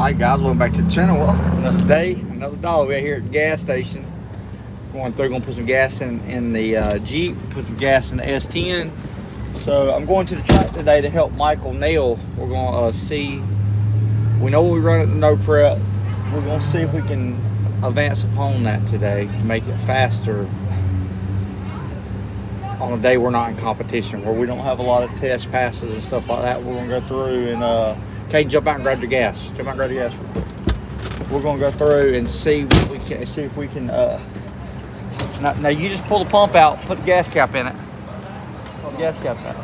Alright guys, welcome back to the channel. Well, another day, another dog. We're here at the gas station. Going through, gonna put some gas in the Jeep, put some gas in the S10. So I'm going to the track today to help Micheal nail. We're gonna see, we know we run at the no prep. We're gonna see if we can advance upon that today to make it faster on a day we're not in competition, where we don't have a lot of test passes and stuff like that. We're gonna go through and Kate, jump out and grab the gas. Jump out and grab the gas real quick. We're gonna go through and see what we can. See if we can. Now you just pull the pump out, put the gas cap in it. Pull the gas cap out,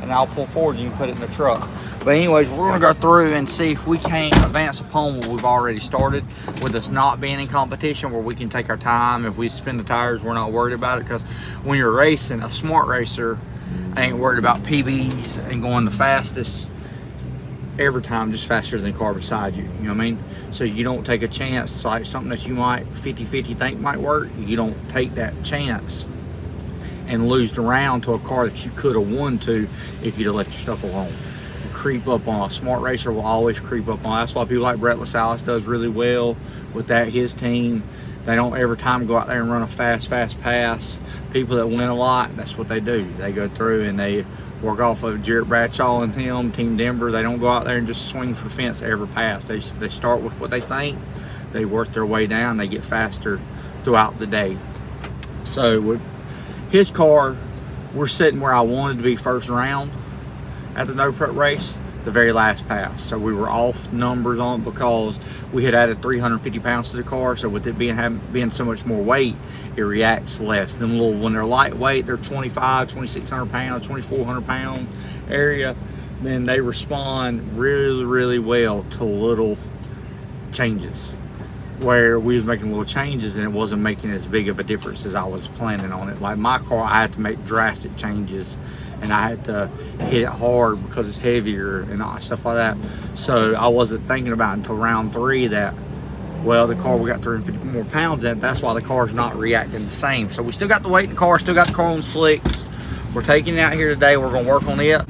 and I'll pull forward. You can put it in the truck. But anyways, we're gonna go through and see if we can't advance upon what we've already started, with us not being in competition, where we can take our time. If we spin the tires, we're not worried about it, because when you're racing, a smart racer ain't worried about PBs and going the fastest every time, just faster than the car beside you. You know what I mean? So you don't take a chance, like something that you might 50-50 think might work. You don't take that chance and lose the round to a car that you could have won to if you'd have left your stuff alone. You creep up on. A smart racer will always creep up on. That's why people like Brett LaSalle does really well with that. His team, they don't every time go out there and run a fast pass. People that win a lot, that's what they do. They go through and they work off of Jarrett Bradshaw and him, Team Denver. They don't go out there and just swing for the fence every pass. They start with what they think. They work their way down. They get faster throughout the day. So with his car, we're sitting where I wanted to be first round at the no prep race, the very last pass. So we were off numbers on it because we had added 350 pounds to the car. So with it being so much more weight, it reacts less. Them little, when they're lightweight, they're 2,600 pounds, 2,400 pound area, then they respond really well to little changes. Where we was making little changes and it wasn't making as big of a difference as I was planning on it. Like my car, I had to make drastic changes and I had to hit it hard because it's heavier and all stuff like that. So I wasn't thinking about until round 3 that, well, the car, we got 350 more pounds in it. That's why the car's not reacting the same. So we still got the weight in the car, still got the car on slicks. We're taking it out here today. We're gonna work on it.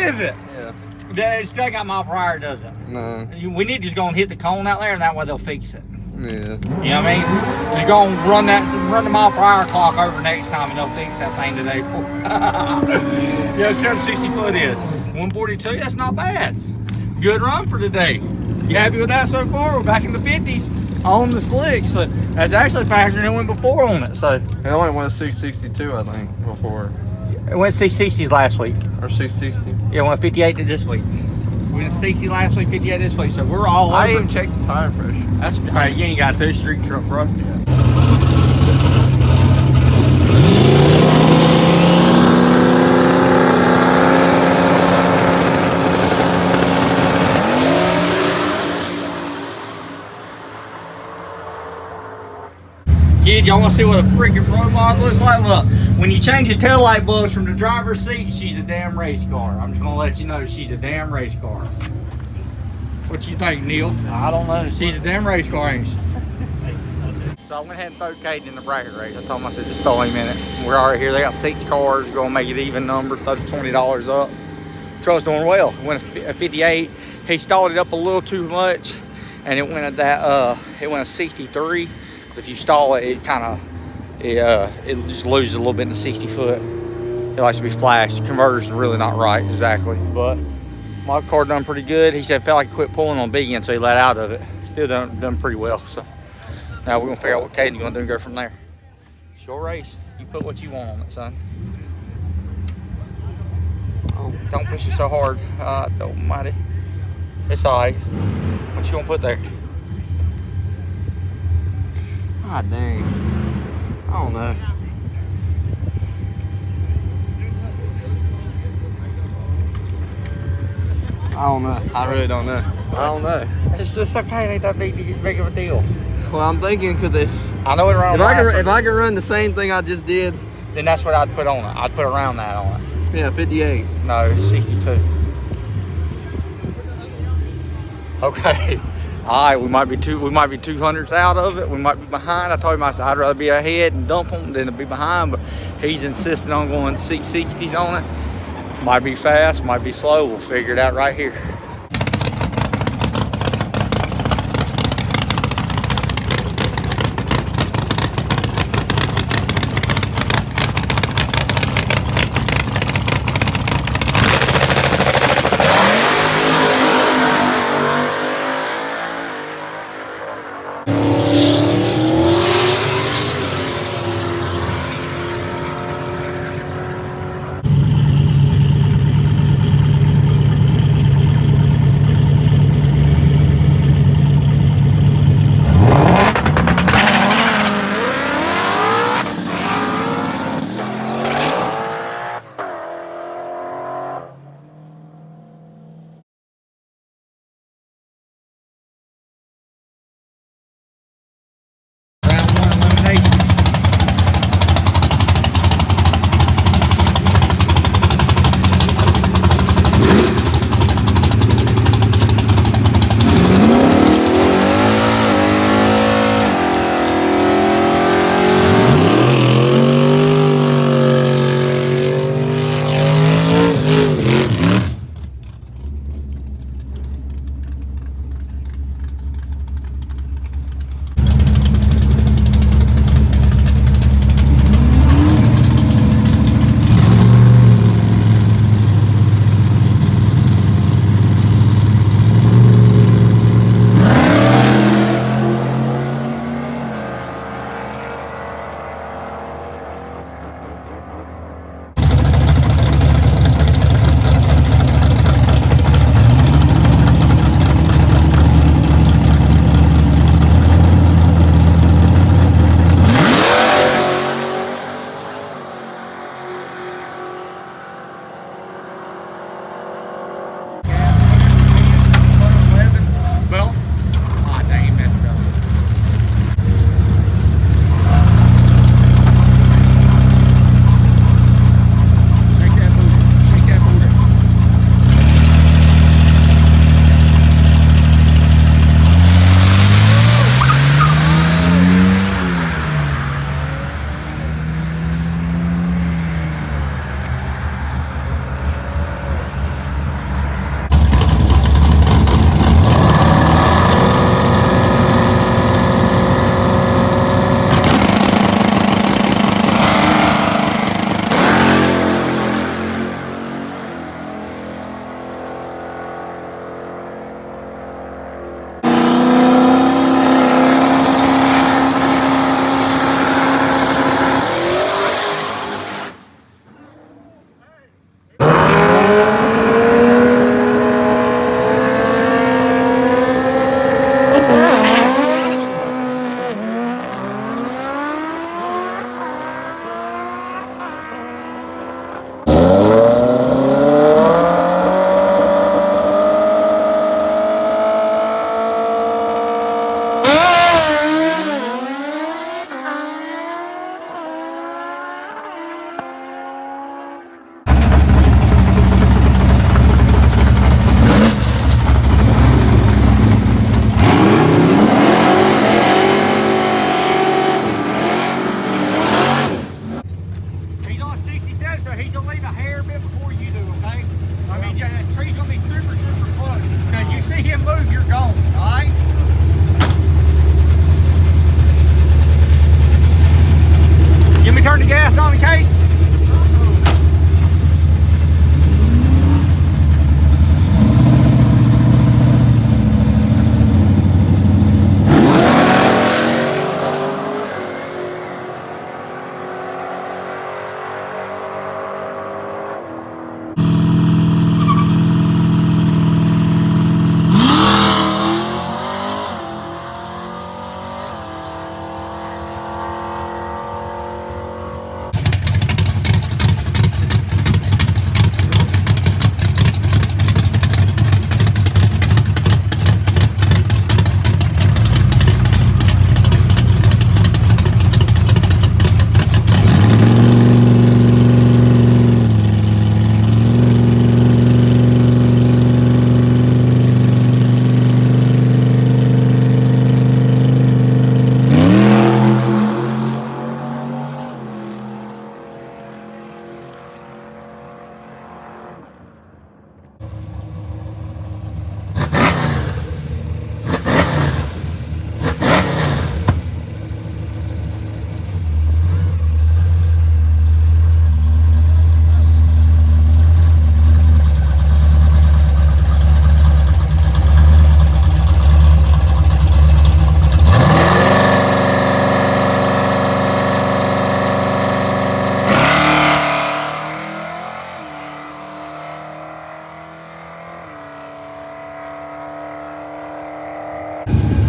is it? Yeah. It still got mile per hour, does it? No. We need to just go and hit the cone out there, and that way they'll fix it. Yeah. You know what I mean? Just go and run the mile per hour clock over next time, and they'll fix that thing today for yeah, 760 foot is 142. That's not bad. Good run for today. You happy with that so far? We're back in the 50s on the slick, so that's actually faster than it went before on it. So It only went 662, I think, before. it went 660s last week. Or 660. Yeah, it went 58 this week. We went 60 last week, 58 this week. So we're all over. I even checked the tire pressure. That's right. You ain't got to. Street truck, bro. Yeah. Kid, y'all want to see what a freaking Pro Mod looks like? Look, when you change the taillight bulbs from the driver's seat, she's a damn race car. I'm just going to let you know she's a damn race car. What you think, Neil? I don't know. She's a damn race car, ain't she? So I went ahead and threw Caden in the bracket race. I told him, I said, just throw him in it. We're already here. They got 6 cars. We're going to make it even number, throw the $20 up. Truck's doing well. Went a 58. He stalled it up a little too much, and it went at that. It went a 63. If you stall it, it kind of it just loses a little bit in the 60 foot. It likes to be flashed. The converter's really not right exactly, but my car done pretty good. He said felt like he quit pulling on big end, so he let out of it. Still done pretty well. So now we're gonna figure out what Caden's gonna do and go from there. It's your race. You put what you want on it, son. Oh, don't push it so hard. Don't mind it. It's all right. What you gonna put there? God dang. I don't know. I don't know. I really don't know. I don't know. It's just okay. It ain't that big of a deal. Well, I'm thinking because I know it around. if I could run the same thing I just did, then that's what I'd put on it. I'd put around that on it. yeah, 58. No, it's 62. Okay. All right, we might be 200s out of it. We might be behind. I told him, I said, I'd rather be ahead and dump them than to be behind, but he's insisting on going 660s on it. Might be fast, might be slow. We'll figure it out right here.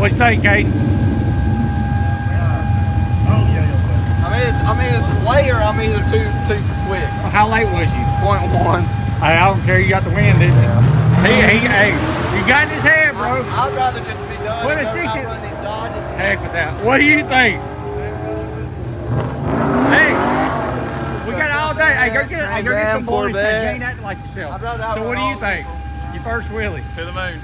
What you think, Kate? I'm either late or I'm either too quick. How late was you? 0.1. I don't care. You got the win, didn't you? Hey, you got in his head, bro. I'd rather just be done. What a and second. run these dodges. Heck with that. What do you think? Hey, we got all day. Hey, go get some boys. You ain't acting like yourself. So what do you think? Your first wheelie? To the moon.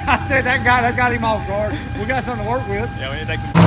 I said that got him off guard. We got something to work with. Yeah, we need to take some.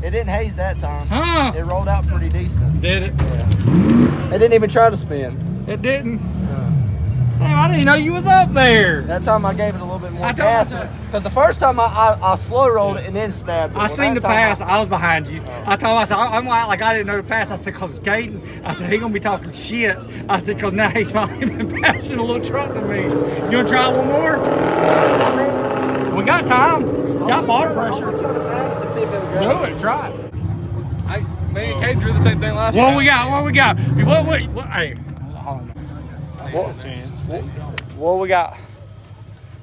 It didn't haze that time. Huh? It rolled out pretty decent. Did it? Yeah. It didn't even try to spin. It didn't? Damn, I didn't know you was up there. That time I gave it a little bit more I gas. told you. Because the first time I slow rolled it and then stabbed it. I Well, seen that the time pass. I was behind you. I told myself, I'm like I didn't know the pass. I said, because it's Caden. I said, he going to be talking shit. I said, because now he's finally been passing a little truck to me. You want to try one more? I mean, We got time. It's got water pressure. I'm trying to bat it to see if it'll go. Do it. Try it. Me and Caden drew the same thing last time. What we got? What we got? What hey, hold on. What we got?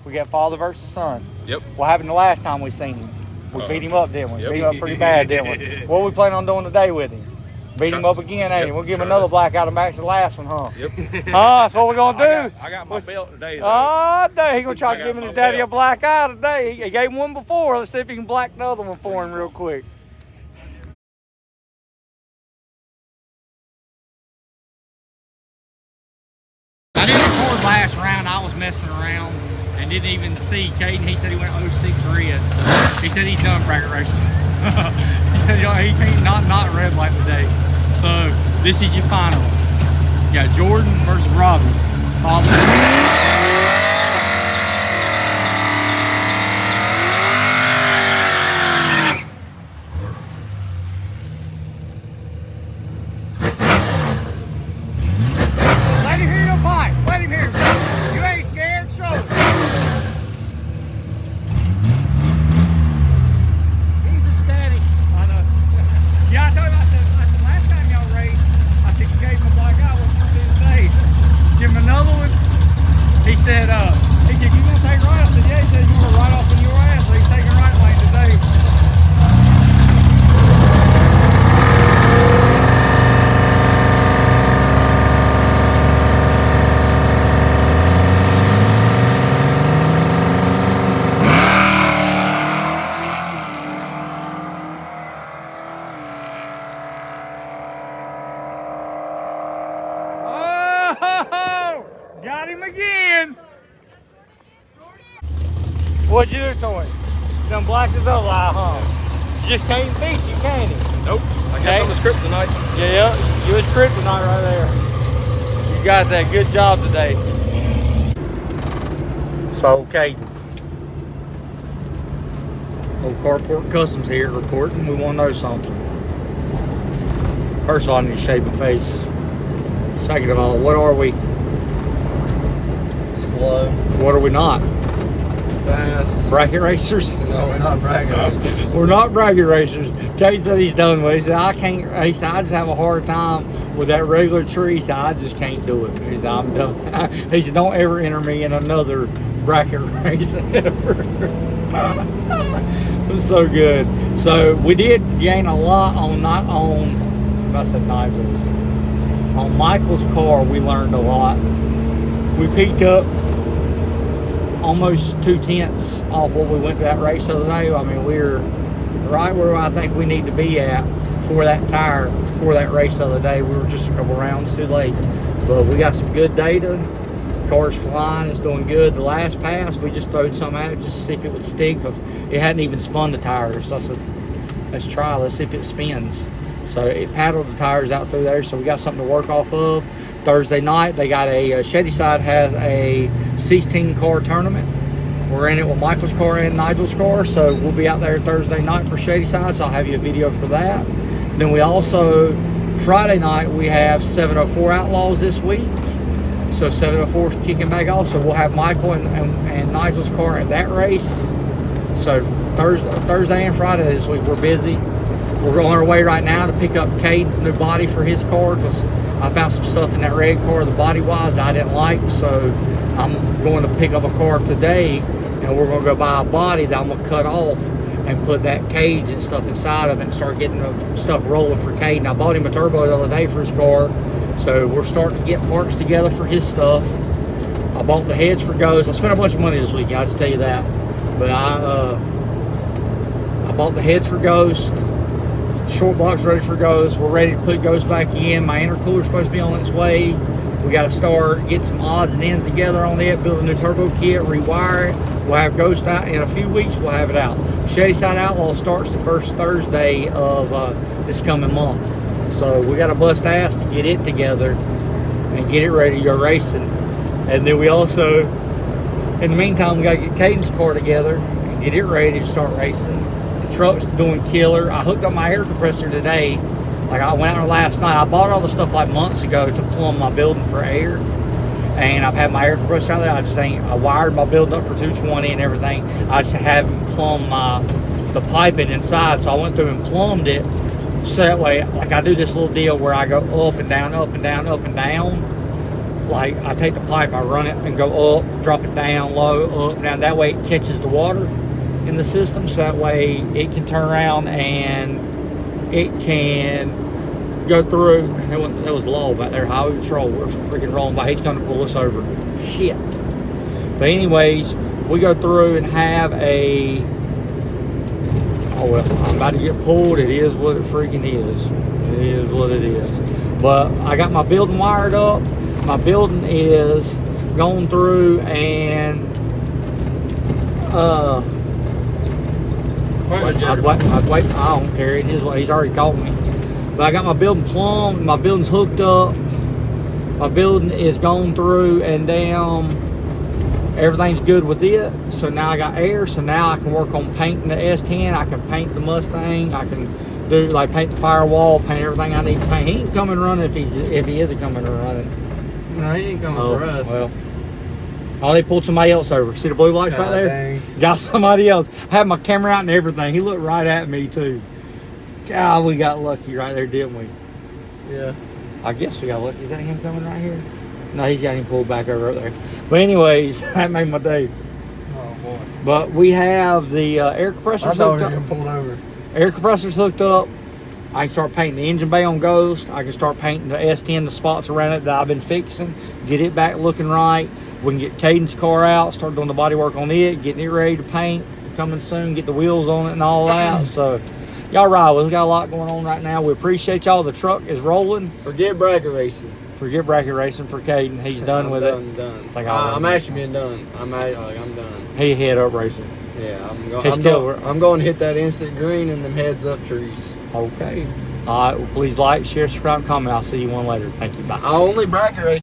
We got father versus son. Yep. What happened the last time we seen him? We beat him up, didn't we? Yep. Beat him up pretty bad, didn't we? What we planning on doing today with him? Beat him up again, ain't we? We'll give him another blackout and match the last one, huh? Yep. That's what we're gonna do. I got my belt today. Oh, dang, he gonna try to I give got his my daddy belt. a black eye today. He gave him one before. Let's see if he can black the other one for him real quick. I didn't record last round. I was messing around and didn't even see Caden. He said he went 06 red. He said he's done bracket racing. He said he can't not red light today. So this is your final. You got Jordan versus Robbie. Let him hear the fight. Let him hear it. You ain't scared, show it. He's a steady. I know. Yeah, I told him, I said last time y'all raced, I said you gave him a black eye, what you gonna do today? Give him another one. He said, you gonna take right? I said, yeah. He said, you were right off in your ass, so he's taking right lane today. Oh, got him again. What'd you do to him? Done blacked his other eye, huh? Just can't beat you, can he? Nope. I guess I'm the script tonight. Yeah, you was kryptonite right there. You got that. Good job today. So, Caden. Old Carport Customs here reporting. We want to know something. First of all, I need to shave my face. Second of all, what are we? Slow. What are we not? Fast. Bracket racers? No, we're not bragging. We're not bracket racers. Kate said he's done with it. He said, I can't. He said, I just have a hard time with that regular tree. He said, I just can't do it. He said, I'm done. He said, don't ever enter me in another bracket race ever. It was so good. So we did gain a lot on I said Nigel's. On Michael's car, we learned a lot. We picked up almost 2/10 off what we went to that race the other day. I mean, we're right where I think we need to be at for that tire, for that race the other day. We were just a couple rounds too late. But we got some good data. Car's flying, it's doing good. The last pass, we just throwed some at it just to see if it would stick because it hadn't even spun the tires. So I said, let's try, let's see if it spins. So it paddled the tires out through there, so we got something to work off of. Thursday night, they got Shadyside has a 16 car tournament. We're in it with Michael's car and Nigel's car, so we'll be out there Thursday night for Shadyside, so I'll have you a video for that. Then we also, Friday night, we have 704 Outlaws this week. So 704 is kicking back off, so we'll have Michael and Nigel's car at that race. So Thursday and Friday this week, we're busy. We're on our way right now to pick up Caden's new body for his car because I found some stuff in that red car, the body-wise, I didn't like. So I'm going to pick up a car today, and we're going to go buy a body that I'm going to cut off and put that cage and stuff inside of it and start getting the stuff rolling for Caden. I bought him a turbo the other day for his car, so we're starting to get parts together for his stuff. I bought the heads for Ghost. I spent a bunch of money this weekend, I'll just tell you that. But I bought the heads for Ghost. Short box ready for Ghost. We're ready to put Ghost back in. My intercooler's supposed to be on its way. We got to start getting some odds and ends together on it, build a new turbo kit, rewire it. We'll have Ghost out in a few weeks. We'll have it out. Shadyside Outlaw starts the first Thursday of this coming month. So we got to bust ass to get it together and get it ready to go racing. And then we also, in the meantime, we got to get Caden's car together and get it ready to start racing. Truck's doing killer. I hooked up my air compressor today. Like I went out there last night. I bought all the stuff like months ago to plumb my building for air. and I've had my air compressor out there. I wired my building up for 220 and everything. I just haven't plumbed the piping inside, so I went through and plumbed it. So that way, like I do this little deal where I go up and down, up and down, up and down. Like I take the pipe, I run it and go up, drop it down, low, up, down. That way it catches the water in the system, so that way it can turn around and it can go through. There was law back there, highway patrol. We're freaking rolling by. He's going to pull us over. Shit. But anyways, we go through and have a. Oh well, I'm about to get pulled. It is what it freaking is. It is what it is. But I got my building wired up. My building is going through and I'd wait. I don't care. It is what he's already called me. But I got my building plumbed. My building's hooked up. My building is going through and down. Everything's good with it. So now I got air. So now I can work on painting the S10. I can paint the Mustang. I can do like paint the firewall, paint everything I need to paint. He ain't coming running if he isn't coming running. No, he ain't coming for us. Well. Oh, they pulled somebody else over. See the blue lights right there? Dang. Got somebody else. I had my camera out and everything. He looked right at me too. God, we got lucky right there, didn't we? Yeah. I guess we got lucky. Is that him coming right here? No, he's got him pulled back over there. But anyways, that made my day. Oh boy. But we have the air compressors I thought hooked we up. were pulled over. Air compressors hooked up. I can start painting the engine bay on Ghost. I can start painting the S10, the spots around it that I've been fixing. Get it back looking right. We can get Caden's car out, start doing the body work on it, getting it ready to paint. Coming soon, get the wheels on it and all that. So, y'all ride with us. We got a lot going on right now. We appreciate y'all. The truck is rolling. Forget bracket racing. Forget bracket racing for Caden. He's done with I'm it. done. Like I'm actually being done. I'm done. He head up racing. Yeah, I'm going to hit that instant green and them heads up trees. Okay. All right. Well, please like, share, subscribe, comment. I'll see you one later. Thank you. Bye. I only bracket race.